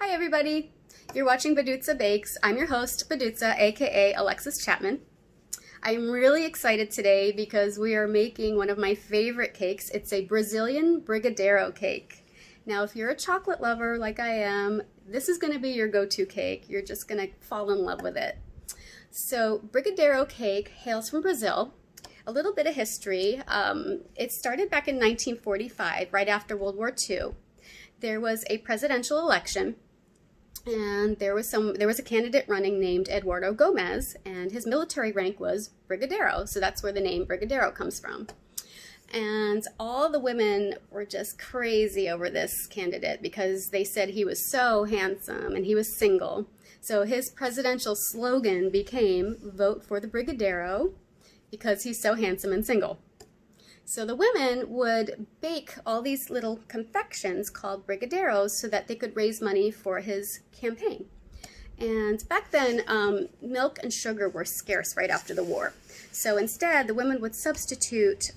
Hi everybody, you're watching Badutsa Bakes. I'm your host, Badutsa, aka Alexis Chapman. I'm really excited today because we are making one of my favorite cakes. It's a Brazilian Brigadeiro cake. Now if you're a chocolate lover like I am, this is going to be your go-to cake. You're just going to fall in love with it. So Brigadeiro cake hails from Brazil. A little bit of history. It started back in 1945, right after World War II. There was a presidential election, and there was a candidate running named Eduardo Gomez, and his military rank was Brigadeiro, so that's where the name Brigadeiro comes from. And all the women were just crazy over this candidate because they said he was so handsome and he was single. So his presidential slogan became, "Vote for the Brigadeiro because he's so handsome and single." So the women would bake all these little confections called brigadeiros so that they could raise money for his campaign. And back then, milk and sugar were scarce right after the war. So instead, the women would substitute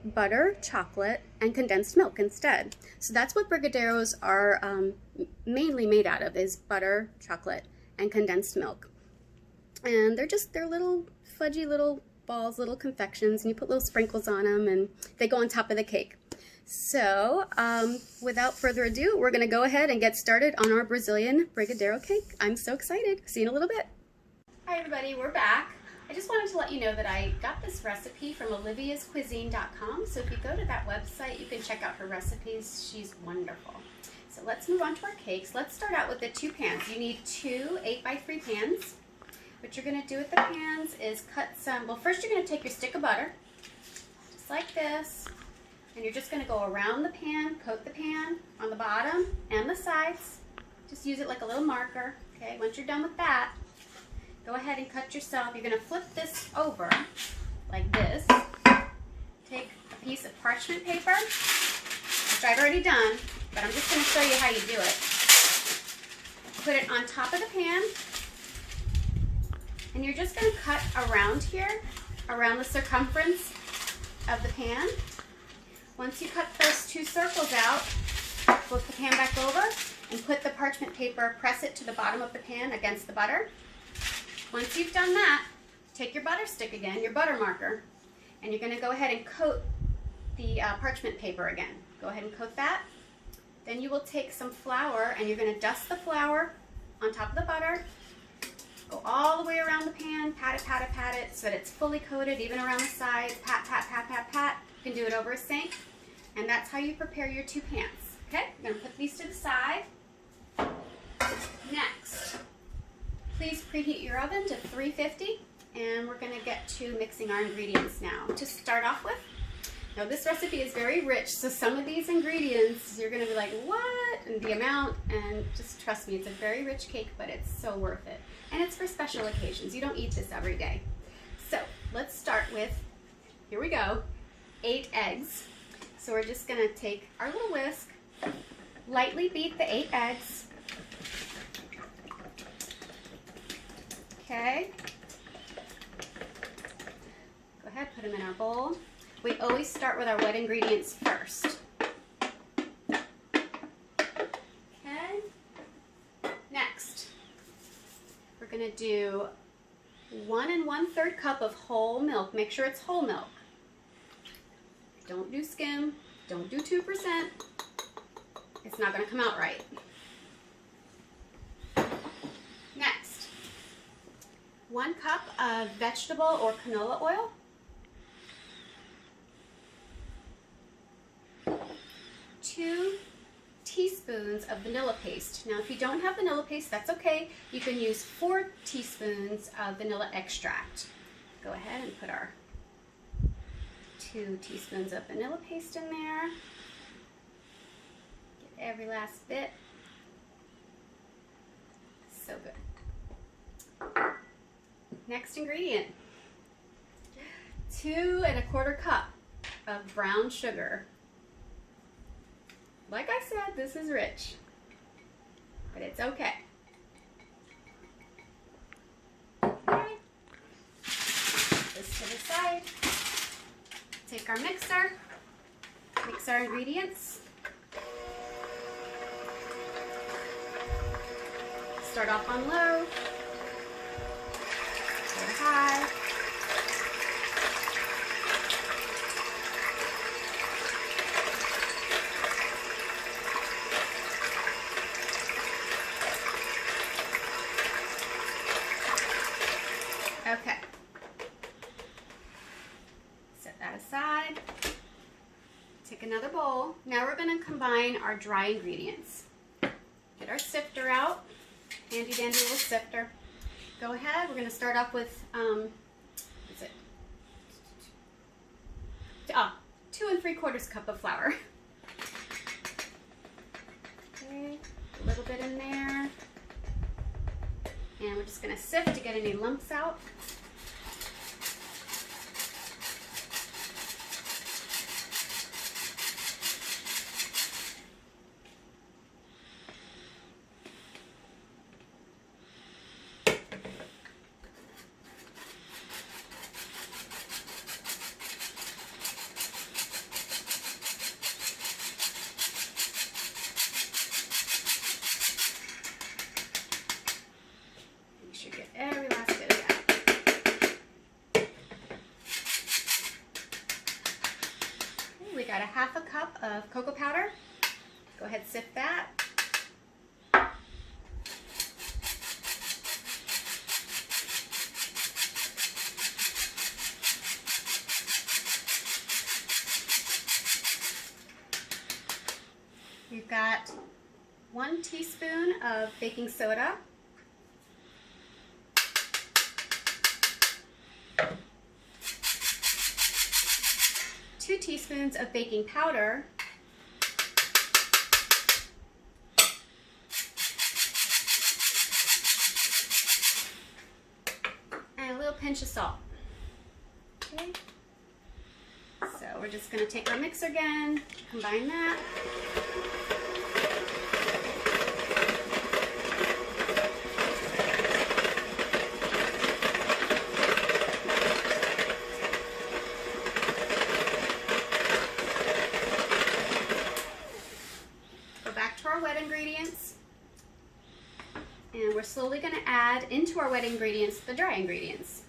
butter, chocolate, and condensed milk instead. So that's what brigadeiros are mainly made out of, is butter, chocolate, and condensed milk. And they're little fudgy little balls, little confections, and you put little sprinkles on them, and they go on top of the cake. So without further ado, we're going to go ahead and get started on our Brazilian Brigadeiro cake. I'm so excited. See you in a little bit. Hi everybody, we're back. I just wanted to let you know that I got this recipe from oliviascuisine.com, so if you go to that website, you can check out her recipes. She's wonderful. So let's move on to our cakes. Let's start out with the two pans. You need two 8x3 pans. What you're going to do with the pans is cut some, well first you're going to take your stick of butter, just like this, and you're just going to go around the pan, coat the pan on the bottom and the sides. Just use it like a little marker, okay? Once you're done with that, go ahead and cut yourself. You're going to flip this over like this. Take a piece of parchment paper, which I've already done, but I'm just going to show you how you do it. Put it on top of the pan. And you're just going to cut around here, around the circumference of the pan. Once you cut those two circles out, flip the pan back over and put the parchment paper, press it to the bottom of the pan against the butter. Once you've done that, take your butter stick again, your butter marker, and you're going to go ahead and coat the parchment paper again. Go ahead and coat that. Then you will take some flour and you're going to dust the flour on top of the butter. Go all the way around the pan, pat it so that it's fully coated, even around the sides. Pat, pat, pat, pat, pat. You can do it over a sink. And that's how you prepare your two pans. Okay, I'm going to put these to the side. Next, please preheat your oven to 350. And we're going to get to mixing our ingredients now. To start off with, now this recipe is very rich, so some of these ingredients, you're going to be like, what? And the amount, and just trust me, it's a very rich cake, but it's so worth it. And it's for special occasions. You don't eat this every day. So let's start with, here we go, 8 eggs. So we're just going to take our little whisk, lightly beat the 8 eggs. Okay. Go ahead, put them in our bowl. We always start with our wet ingredients first. Okay. Next, we're going to do 1 1/3 cup of whole milk. Make sure it's whole milk. Don't do skim. Don't do 2%. It's not going to come out right. Next, 1 cup of vegetable or canola oil. 2 teaspoons of vanilla paste. Now if you don't have vanilla paste, that's okay. You can use 4 teaspoons of vanilla extract. Go ahead and put our 2 teaspoons of vanilla paste in there. Get every last bit. So good. Next ingredient. 2 1/4 cup of brown sugar. Like I said, this is rich, but it's okay. Okay. This to the side. Take our mixer, mix our ingredients. start off on low, go to high. Okay. Set that aside. Take another bowl. Now we're going to combine our dry ingredients. Get our sifter out. Handy dandy little sifter. Go ahead. We're going to start off with, what's it? 2 3/4 cup of flour. Okay, a little bit in there. And we're just going to sift to get any lumps out. Every last bit of that. Okay, we got a 1/2 cup of cocoa powder. Go ahead, sift that. We've got 1 teaspoon of baking soda. 2 teaspoons of baking powder, and a little pinch of salt. Okay. So we're just going to take our mixer again, combine that. Wet ingredients, and we're slowly going to add into our wet ingredients the dry ingredients.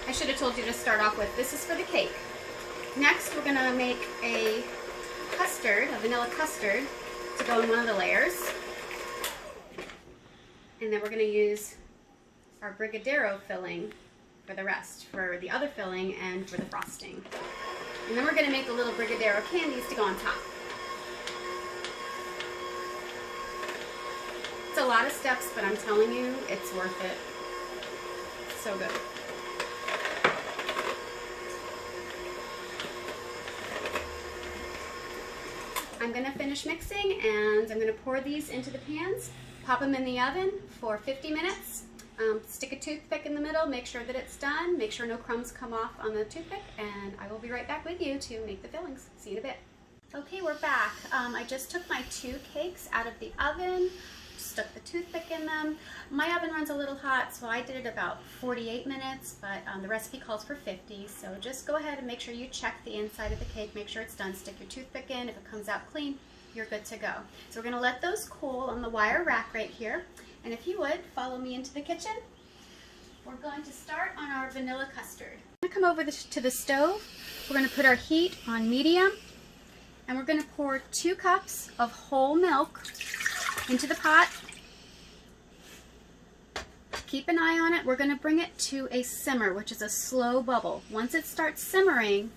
I should have told you to start off with, this is for the cake. Next we're going to make a custard, a vanilla custard, to go in one of the layers, and then we're going to use our Brigadeiro filling for the rest, for the other filling and for the frosting. And then we're going to make the little Brigadeiro candies to go on top. It's a lot of steps, but I'm telling you, it's worth it. So good. I'm going to finish mixing, and I'm going to pour these into the pans, pop them in the oven for 50 minutes. Stick a toothpick in the middle, make sure that it's done, make sure no crumbs come off on the toothpick, and I will be right back with you to make the fillings. See you in a bit. Okay, we're back. I just took my 2 cakes out of the oven, stuck the toothpick in them. My oven runs a little hot, so I did it about 48 minutes, but the recipe calls for 50, so just go ahead and make sure you check the inside of the cake, make sure it's done. Stick your toothpick in. If it comes out clean, you're good to go. So we're going to let those cool on the wire rack right here. And if you would, follow me into the kitchen. We're going to start on our vanilla custard. I'm going to come over to the stove. We're going to put our heat on medium. And we're going to pour 2 cups of whole milk into the pot. Keep an eye on it. We're going to bring it to a simmer, which is a slow bubble. Once it starts simmering,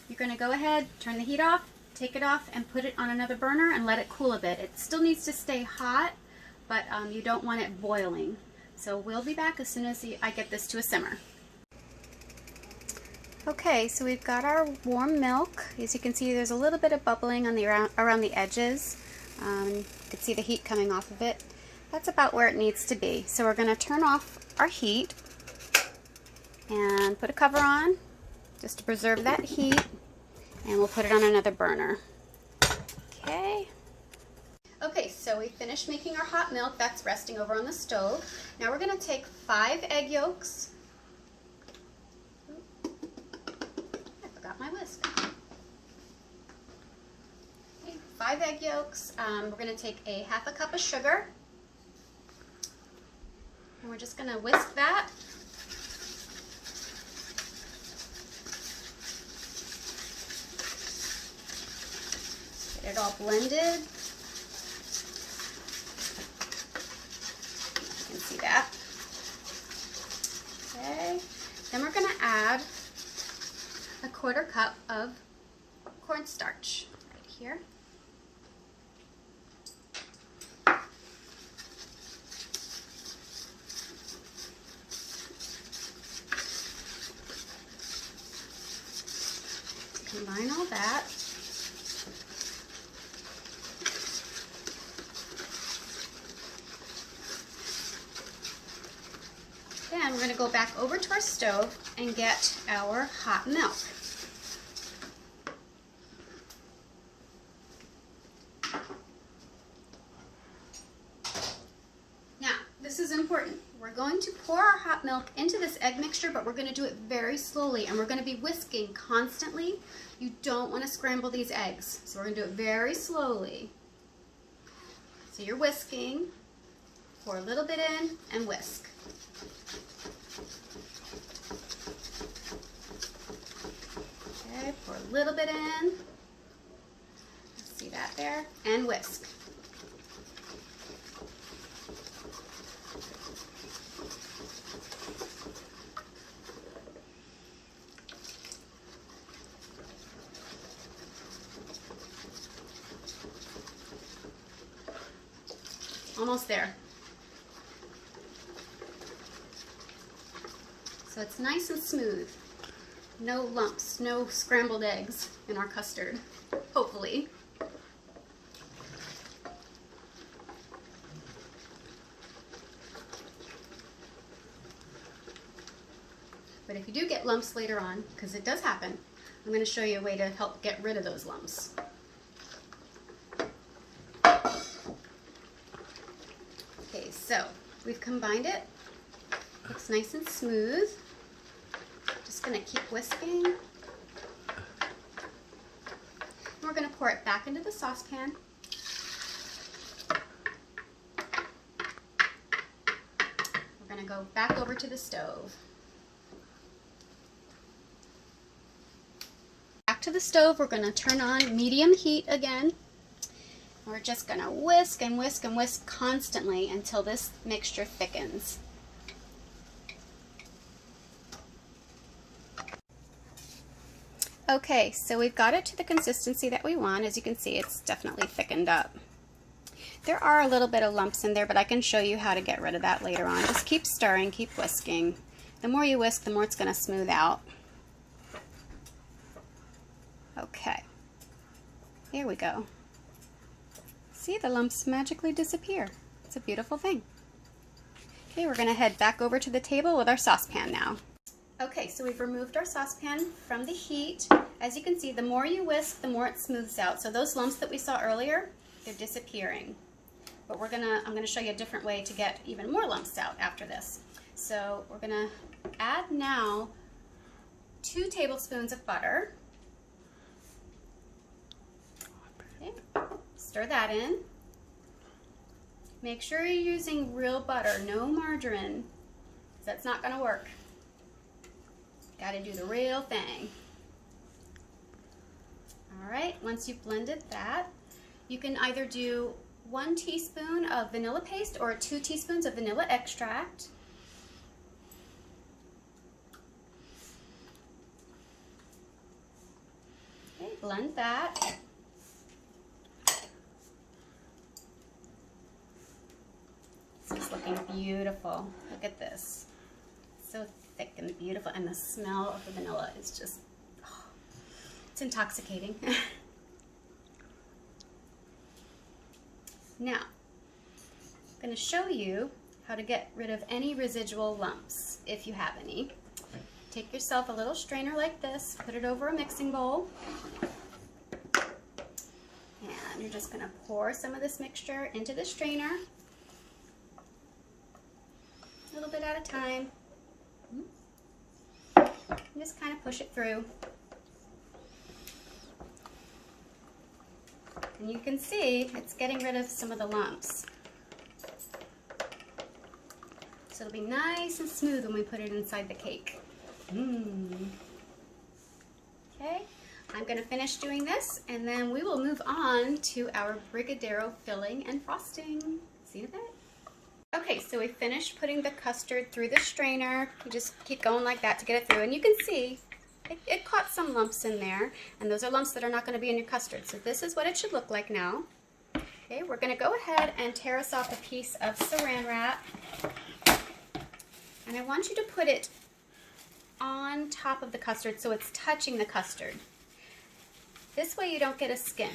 you're going to go ahead, turn the heat off, take it off, and put it on another burner and let it cool a bit. It still needs to stay hot, but you don't want it boiling. So we'll be back as soon as I get this to a simmer. Okay, so we've got our warm milk. As you can see, there's a little bit of bubbling on the around the edges. You can see the heat coming off of it. That's about where it needs to be. So we're going to turn off our heat and put a cover on just to preserve that heat, and we'll put it on another burner. Okay. Okay, so we finished making our hot milk. That's resting over on the stove. Now we're going to take 5 egg yolks. I forgot my whisk. 5 egg yolks. We're going to take a half a cup of sugar. And we're just going to whisk that. Get it all blended. You can see that. Okay. Then we're going to add a 1/4 cup of cornstarch right here. Combine all that. Then we're going to go back over to our stove and get our hot milk. Now, this is important. We're going to pour our hot milk into this egg mixture, but we're going to do it very slowly, and we're going to be whisking constantly. You don't want to scramble these eggs, so we're going to do it very slowly. So you're whisking, pour a little bit in, and whisk. Okay, pour a little bit in. See that there? And whisk. Almost there. So it's nice and smooth. No lumps, no scrambled eggs in our custard, hopefully. But if you do get lumps later on, because it does happen, I'm going to show you a way to help get rid of those lumps. Okay, so we've combined it. Looks nice and smooth. Just going to keep whisking. And we're going to pour it back into the saucepan. We're going to go back over to the stove. Back to the stove, we're going to turn on medium heat again. We're just going to whisk and whisk and whisk constantly until this mixture thickens. Okay, so we've got it to the consistency that we want. As you can see, it's definitely thickened up. There are a little bit of lumps in there, but I can show you how to get rid of that later on. Just keep stirring, keep whisking. The more you whisk, the more it's going to smooth out. Okay, here we go. See, the lumps magically disappear. It's a beautiful thing. Okay, we're going to head back over to the table with our saucepan now. Okay, so we've removed our saucepan from the heat. As you can see, the more you whisk, the more it smooths out. So those lumps that we saw earlier, they're disappearing. But I'm gonna show you a different way to get even more lumps out after this. So we're gonna add now 2 tablespoons of butter. Okay, stir that in. Make sure you're using real butter, no margarine, because that's not gonna work. Gotta do the real thing. All right, once you've blended that, you can either do 1 teaspoon of vanilla paste or 2 teaspoons of vanilla extract. Okay, blend that. This is looking beautiful. Look at this. So thick and beautiful, and the smell of the vanilla is just, oh, it's intoxicating. Now, I'm going to show you how to get rid of any residual lumps, if you have any. Take yourself a little strainer like this, put it over a mixing bowl, and you're just going to pour some of this mixture into the strainer, a little bit at a time. And just kind of push it through. And you can see it's getting rid of some of the lumps. So it'll be nice and smooth when we put it inside the cake. Okay, I'm going to finish doing this and then we will move on to our Brigadeiro filling and frosting. See you in a bit. Okay, so we finished putting the custard through the strainer. You just keep going like that to get it through, and you can see it caught some lumps in there, and those are lumps that are not going to be in your custard. So this is what it should look like now. Okay, we're going to go ahead and tear us off a piece of saran wrap, and I want you to put it on top of the custard so it's touching the custard. This way you don't get a skin.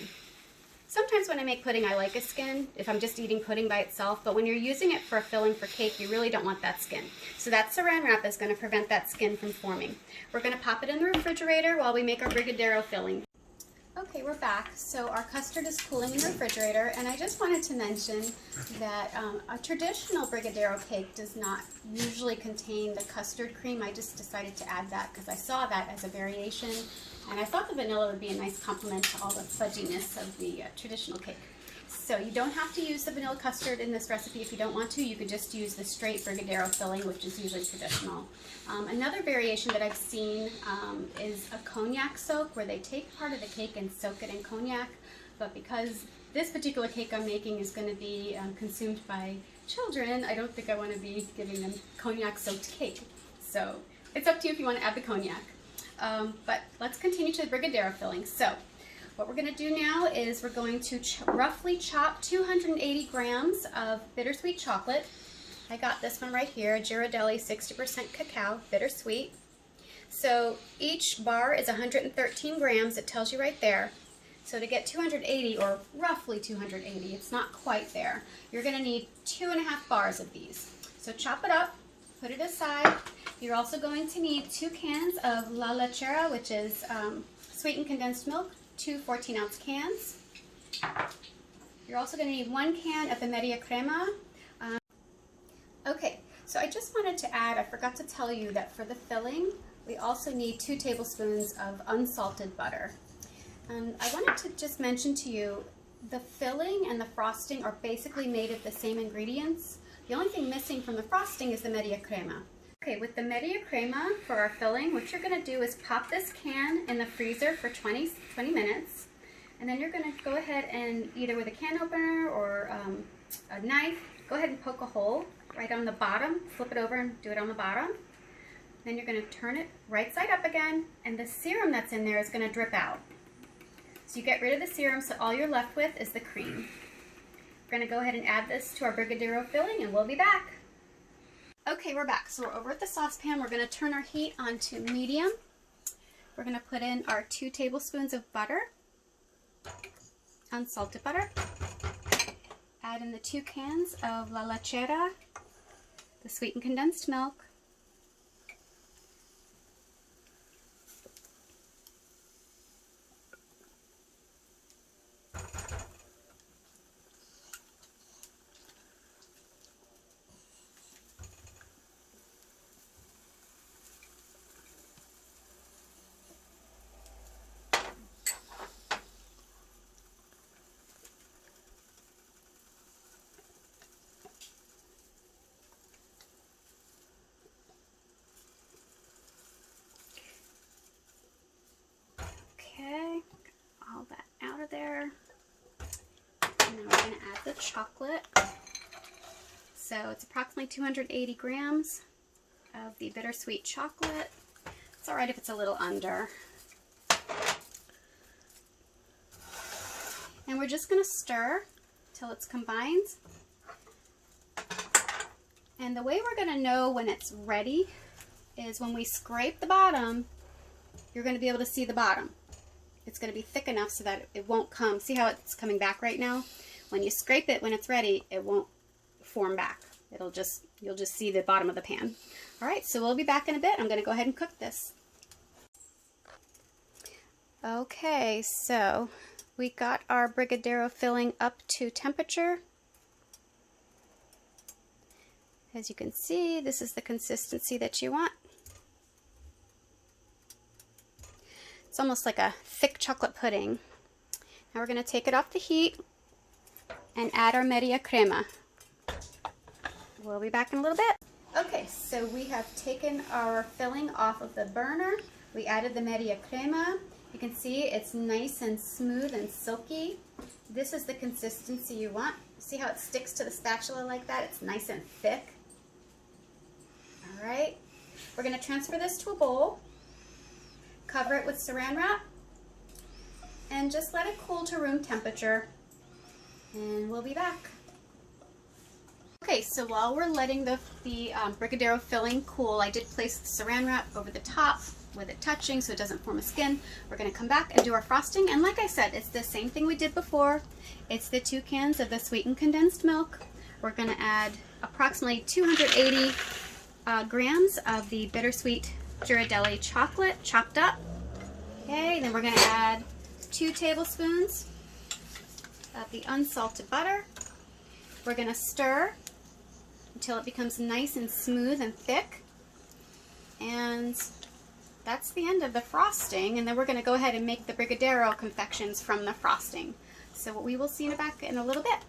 Sometimes when I make pudding, I like a skin if I'm just eating pudding by itself, but when you're using it for a filling for cake, you really don't want that skin. So that saran wrap is going to prevent that skin from forming. We're going to pop it in the refrigerator while we make our Brigadeiro filling. Okay, we're back. So our custard is cooling in the refrigerator, and I just wanted to mention that a traditional Brigadeiro cake does not usually contain the custard cream. I just decided to add that because I saw that as a variation. And I thought the vanilla would be a nice complement to all the fudginess of the traditional cake. So you don't have to use the vanilla custard in this recipe if you don't want to. You could just use the straight Brigadeiro filling, which is usually traditional. Another variation that I've seen is a cognac soak, where they take part of the cake and soak it in cognac. But because this particular cake I'm making is going to be consumed by children, I don't think I want to be giving them cognac-soaked cake. So it's up to you if you want to add the cognac. But let's continue to the Brigadeiro filling. So what we're going to do now is we're going to roughly chop 280 grams of bittersweet chocolate. I got this one right here, Ghirardelli 60% cacao, bittersweet. So each bar is 113 grams, it tells you right there. So to get 280, or roughly 280, it's not quite there, you're going to need 2.5 bars of these. So chop it up, put it aside. You're also going to need 2 cans of La Lechera, which is sweetened condensed milk, 2 14-ounce cans. You're also going to need 1 can of the Media Crema. Okay, so I just wanted to add, I forgot to tell you that for the filling, we also need 2 tablespoons of unsalted butter. And I wanted to just mention to you, the filling and the frosting are basically made of the same ingredients. The only thing missing from the frosting is the Media Crema. Okay, with the Media Crema for our filling, what you're going to do is pop this can in the freezer for 20 minutes, and then you're going to go ahead and either with a can opener or a knife, go ahead and poke a hole right on the bottom, flip it over and do it on the bottom. Then you're going to turn it right side up again, and the serum that's in there is going to drip out. So you get rid of the serum, so all you're left with is the cream. We're going to go ahead and add this to our Brigadeiro filling, and we'll be back. Okay, we're back. So we're over at the saucepan. We're going to turn our heat on to medium. We're going to put in our 2 tablespoons of butter, unsalted butter. Add in the 2 cans of La Lechera, the sweetened condensed milk. Okay, all that out of there. And then we're going to add the chocolate. So it's approximately 280 grams of the bittersweet chocolate. It's alright if it's a little under. And we're just going to stir till it's combined. And the way we're going to know when it's ready is when we scrape the bottom, you're going to be able to see the bottom. It's going to be thick enough so that it won't come. See how it's coming back right now? When you scrape it when it's ready, it won't form back. You'll just see the bottom of the pan. Alright, so we'll be back in a bit. I'm going to go ahead and cook this. Okay, so we got our Brigadeiro filling up to temperature. As you can see, this is the consistency that you want. It's almost like a thick chocolate pudding. Now we're going to take it off the heat and add our media crema. We'll be back in a little bit. Okay, so we have taken our filling off of the burner. We added the media crema. You can see it's nice and smooth and silky. This is the consistency you want. See how it sticks to the spatula like that? It's nice and thick. All right, we're going to transfer this to a bowl, cover it with saran wrap, and just let it cool to room temperature, and we'll be back. Okay, so while we're letting the Brigadeiro filling cool, I did place the saran wrap over the top with it touching so it doesn't form a skin. We're going to come back and do our frosting, and like I said, it's the same thing we did before. It's the 2 cans of the sweetened condensed milk. We're going to add approximately 280 grams of the bittersweet Ghirardelli chocolate chopped up. Okay, and then we're going to add 2 tablespoons of the unsalted butter. We're going to stir until it becomes nice and smooth and thick. And that's the end of the frosting, and then we're going to go ahead and make the Brigadeiro confections from the frosting. So we will see you back in a little bit.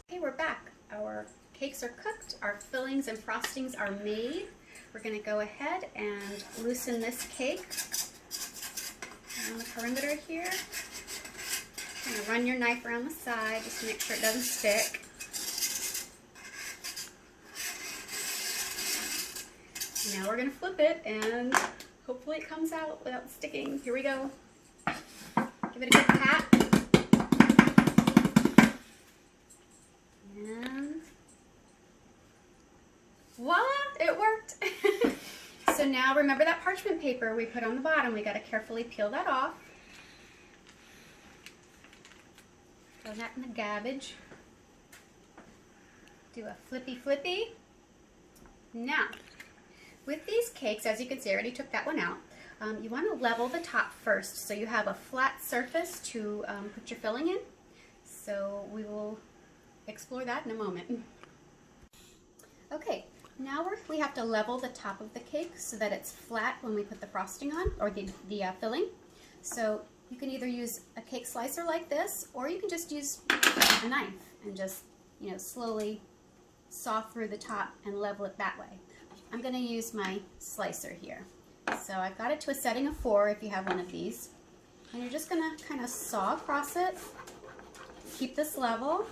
Okay, we're back. Our cakes are cooked, our fillings and frostings are made. We're going to go ahead and loosen this cake on the perimeter here. Kind of run your knife around the side just to make sure it doesn't stick. Now we're going to flip it and hopefully it comes out without sticking. Here we go. Give it a good pat. And voila, it worked. So now remember that parchment paper we put on the bottom. We got to carefully peel that off. Throw that in the garbage. Do a flippy flippy. Now, with these cakes, as you can see, I already took that one out. You want to level the top first so you have a flat surface to put your filling in. So we will explore that in a moment. Okay, now we have to level the top of the cake so that it's flat when we put the frosting on, or the filling. So you can either use a cake slicer like this, or you can just use a knife and just, you know, slowly saw through the top and level it that way. I'm going to use my slicer here. So I've got it to a setting of 4 if you have one of these. And you're just going to kind of saw across it. Keep this level.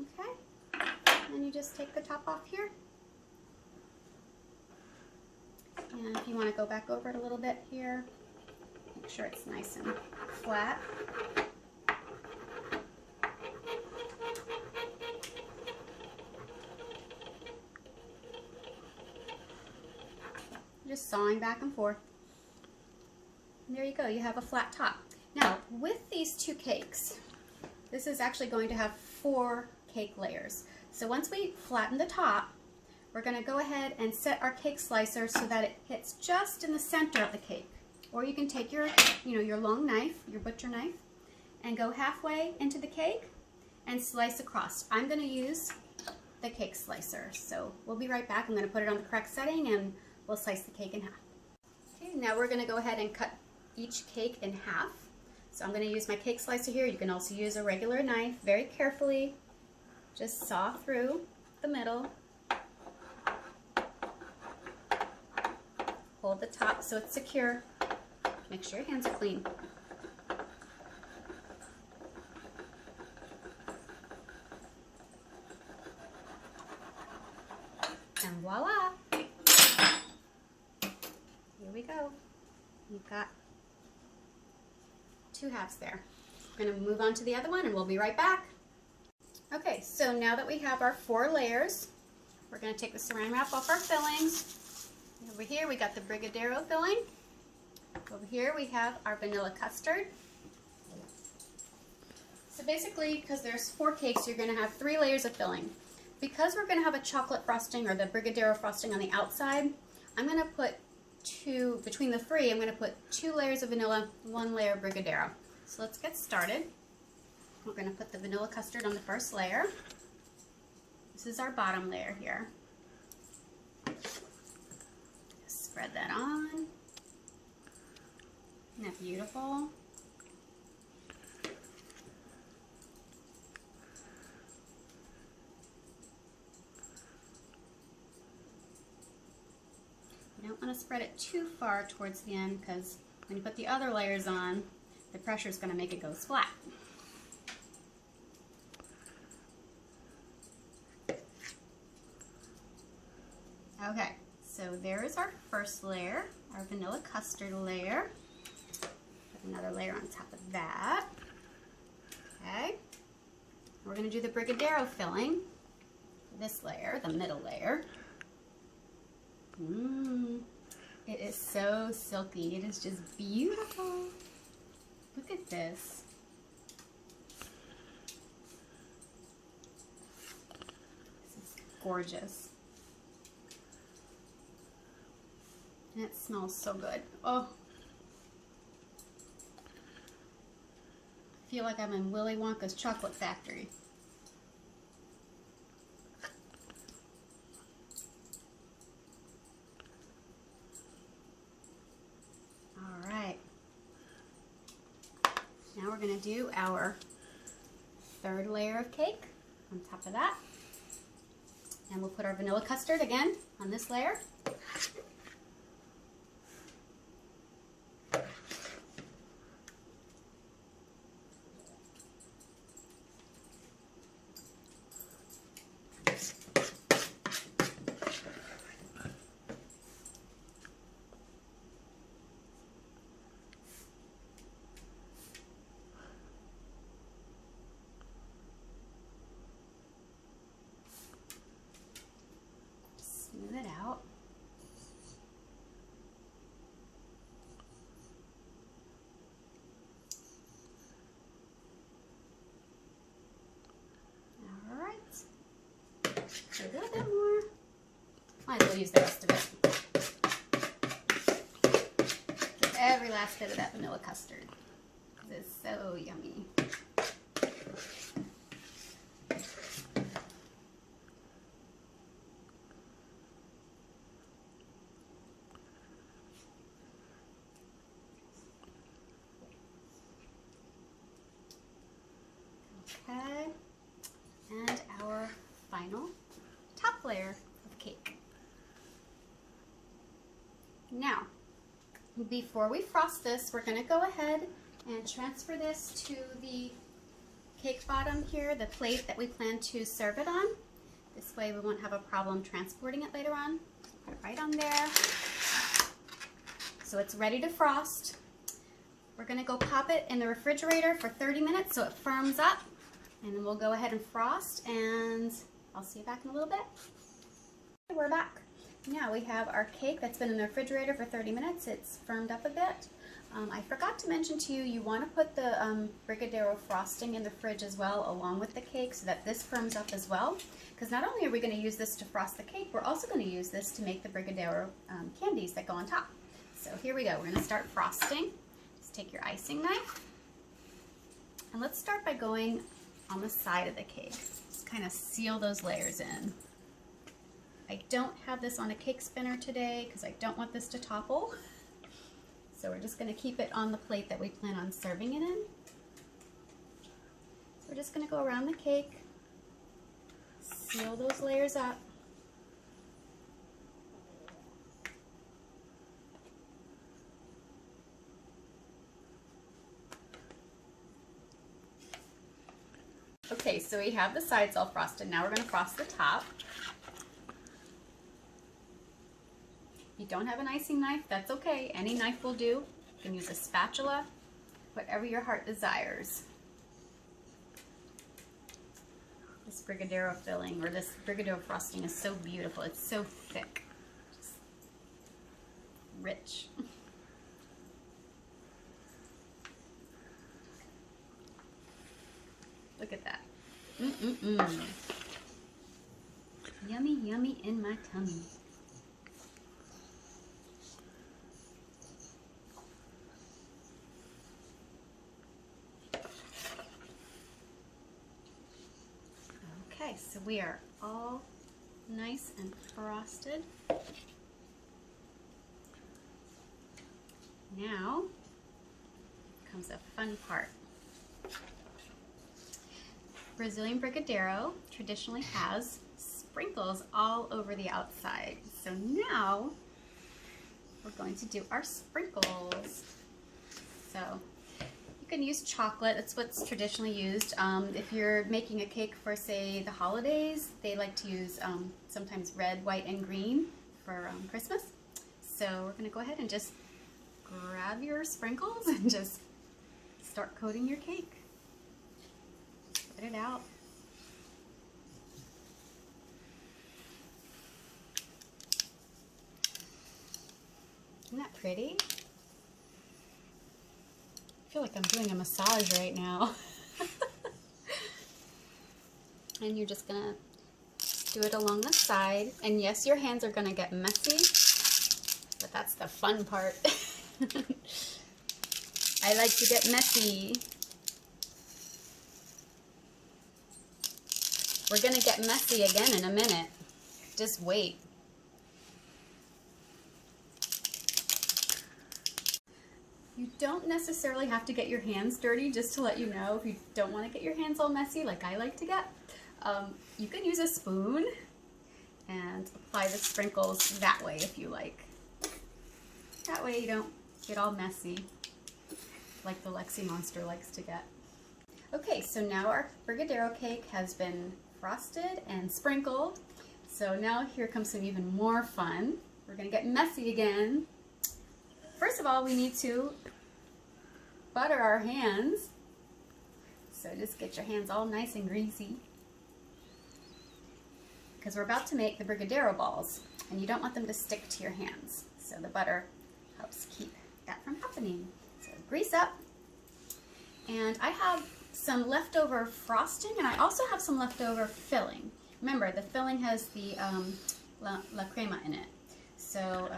Okay. And you just take the top off here. And if you want to go back over it a little bit here, make sure it's nice and flat. Just sawing back and forth. And there you go, you have a flat top. Now, with these 2 cakes, this is actually going to have 4 cake layers. So once we flatten the top, we're going to go ahead and set our cake slicer so that it hits just in the center of the cake. Or you can take your, your long knife, your butcher knife, and go halfway into the cake and slice across. I'm going to use the cake slicer. So we'll be right back. I'm going to put it on the correct setting and we'll slice the cake in half. Okay, now we're going to go ahead and cut each cake in half. So I'm going to use my cake slicer here. You can also use a regular knife. Very carefully, just saw through the middle. Hold the top so it's secure. Make sure your hands are clean. And voila! Here we go. You've got 2 halves there. We're going to move on to the other one and we'll be right back. Okay, so now that we have our 4 layers, we're going to take the saran wrap off our fillings. Over here we got the Brigadeiro filling. Over here we have our vanilla custard. So basically, because there's 4 cakes, you're going to have 3 layers of filling. Because we're going to have a chocolate frosting or the Brigadeiro frosting on the outside, I'm going to put between the 3, I'm going to put 2 layers of vanilla, 1 layer of Brigadeiro. So let's get started. We're going to put the vanilla custard on the first layer. This is our bottom layer here. spread that on. Isn't that beautiful? You don't want to spread it too far towards the end because when you put the other layers on, the pressure is going to make it go flat. Okay, so there is our first layer, our vanilla custard layer. Put another layer on top of that. Okay, we're going to do the Brigadeiro filling for this layer, the middle layer. It is so silky. It is just beautiful. Look at this. This is gorgeous. And it smells so good. Oh. I feel like I'm in Willy Wonka's chocolate factory. All right. Now we're going to do our third layer of cake on top of that. And we'll put our vanilla custard again on this layer. Smooth it out. All right. A little bit more. Might as well use the rest of it. Get every last bit of that vanilla custard. This is so yummy. Okay, and our final top layer of cake. Now, before we frost this, we're going to go ahead and transfer this to the cake bottom here, the plate that we plan to serve it on. This way we won't have a problem transporting it later on. Put it right on there. So it's ready to frost. We're going to go pop it in the refrigerator for 30 minutes so it firms up. And then we'll go ahead and frost, and I'll see you back in a little bit. Okay, we're back. Now we have our cake that's been in the refrigerator for 30 minutes. It's firmed up a bit. I forgot to mention to you, you want to put the Brigadeiro frosting in the fridge as well along with the cake so that this firms up as well. Because not only are we going to use this to frost the cake, we're also going to use this to make the Brigadeiro candies that go on top. So here we go. We're going to start frosting. Just take your icing knife. And let's start by going on the side of the cake. Just kind of seal those layers in. I don't have this on a cake spinner today because I don't want this to topple. So we're just going to keep it on the plate that we plan on serving it in. So we're just going to go around the cake, seal those layers up. Okay, so we have the sides all frosted. Now we're going to frost the top. If you don't have an icing knife, that's okay. Any knife will do. You can use a spatula, whatever your heart desires. This Brigadeiro filling, or this Brigadeiro frosting is so beautiful. It's so thick, just rich. Look at that. Yummy, yummy in my tummy. Okay, so we are all nice and frosted. Now comes the fun part. Brazilian Brigadeiro traditionally has sprinkles all over the outside. So now we're going to do our sprinkles. So you can use chocolate, that's what's traditionally used. If you're making a cake for, say, the holidays, they like to use sometimes red, white, and green for Christmas. So we're gonna go ahead and just grab your sprinkles and just start coating your cake. Spread it out. Isn't that pretty? I feel like I'm doing a massage right now. And you're just gonna do it along the side. And yes, your hands are gonna get messy, but that's the fun part. I like to get messy. We're gonna get messy again in a minute. Just wait. You don't necessarily have to get your hands dirty, just to let you know, if you don't want to get your hands all messy like I like to get. You can use a spoon and apply the sprinkles that way if you like. That way you don't get all messy like the Lexi Monster likes to get. Okay, so now our Brigadeiro cake has been frosted and sprinkled. So now here comes some even more fun. We're gonna get messy again. First of all, we need to butter our hands. So just get your hands all nice and greasy, because we're about to make the Brigadeiro balls and you don't want them to stick to your hands. So the butter helps keep that from happening. So grease up. And I have some leftover frosting, and I also have some leftover filling. Remember, the filling has the la Crema in it. So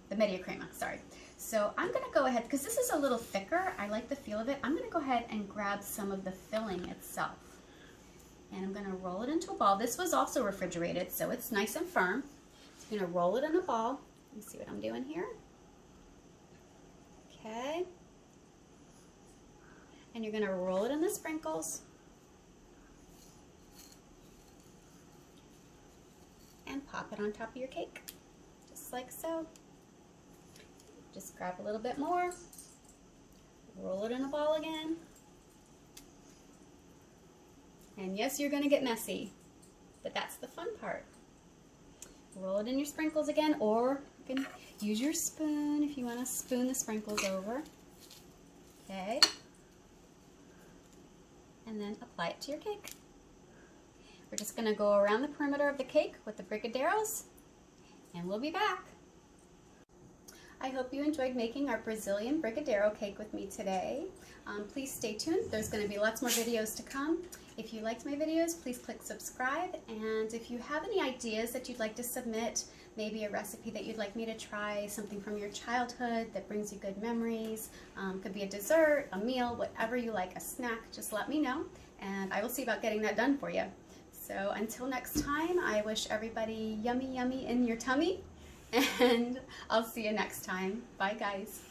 the media crema, sorry. So I'm gonna go ahead, because this is a little thicker, I like the feel of it, I'm gonna go ahead and grab some of the filling itself. And I'm gonna roll it into a ball. This was also refrigerated, so it's nice and firm. So I'm gonna roll it in a ball. Let me see what I'm doing here. Okay. And you're gonna roll it in the sprinkles. And pop it on top of your cake, just like so. Just grab a little bit more, roll it in a ball again. And yes, you're gonna get messy, but that's the fun part. Roll it in your sprinkles again, or you can use your spoon if you wanna spoon the sprinkles over. Okay. And then apply it to your cake. We're just gonna go around the perimeter of the cake with the Brigadeiros, and we'll be back. I hope you enjoyed making our Brazilian Brigadeiro cake with me today. Please stay tuned. There's going to be lots more videos to come. If you liked my videos, please click subscribe. And if you have any ideas that you'd like to submit, maybe a recipe that you'd like me to try, something from your childhood that brings you good memories, could be a dessert, a meal, whatever you like, a snack, just let me know. And I will see about getting that done for you. So until next time, I wish everybody yummy, yummy in your tummy. And I'll see you next time. Bye, guys.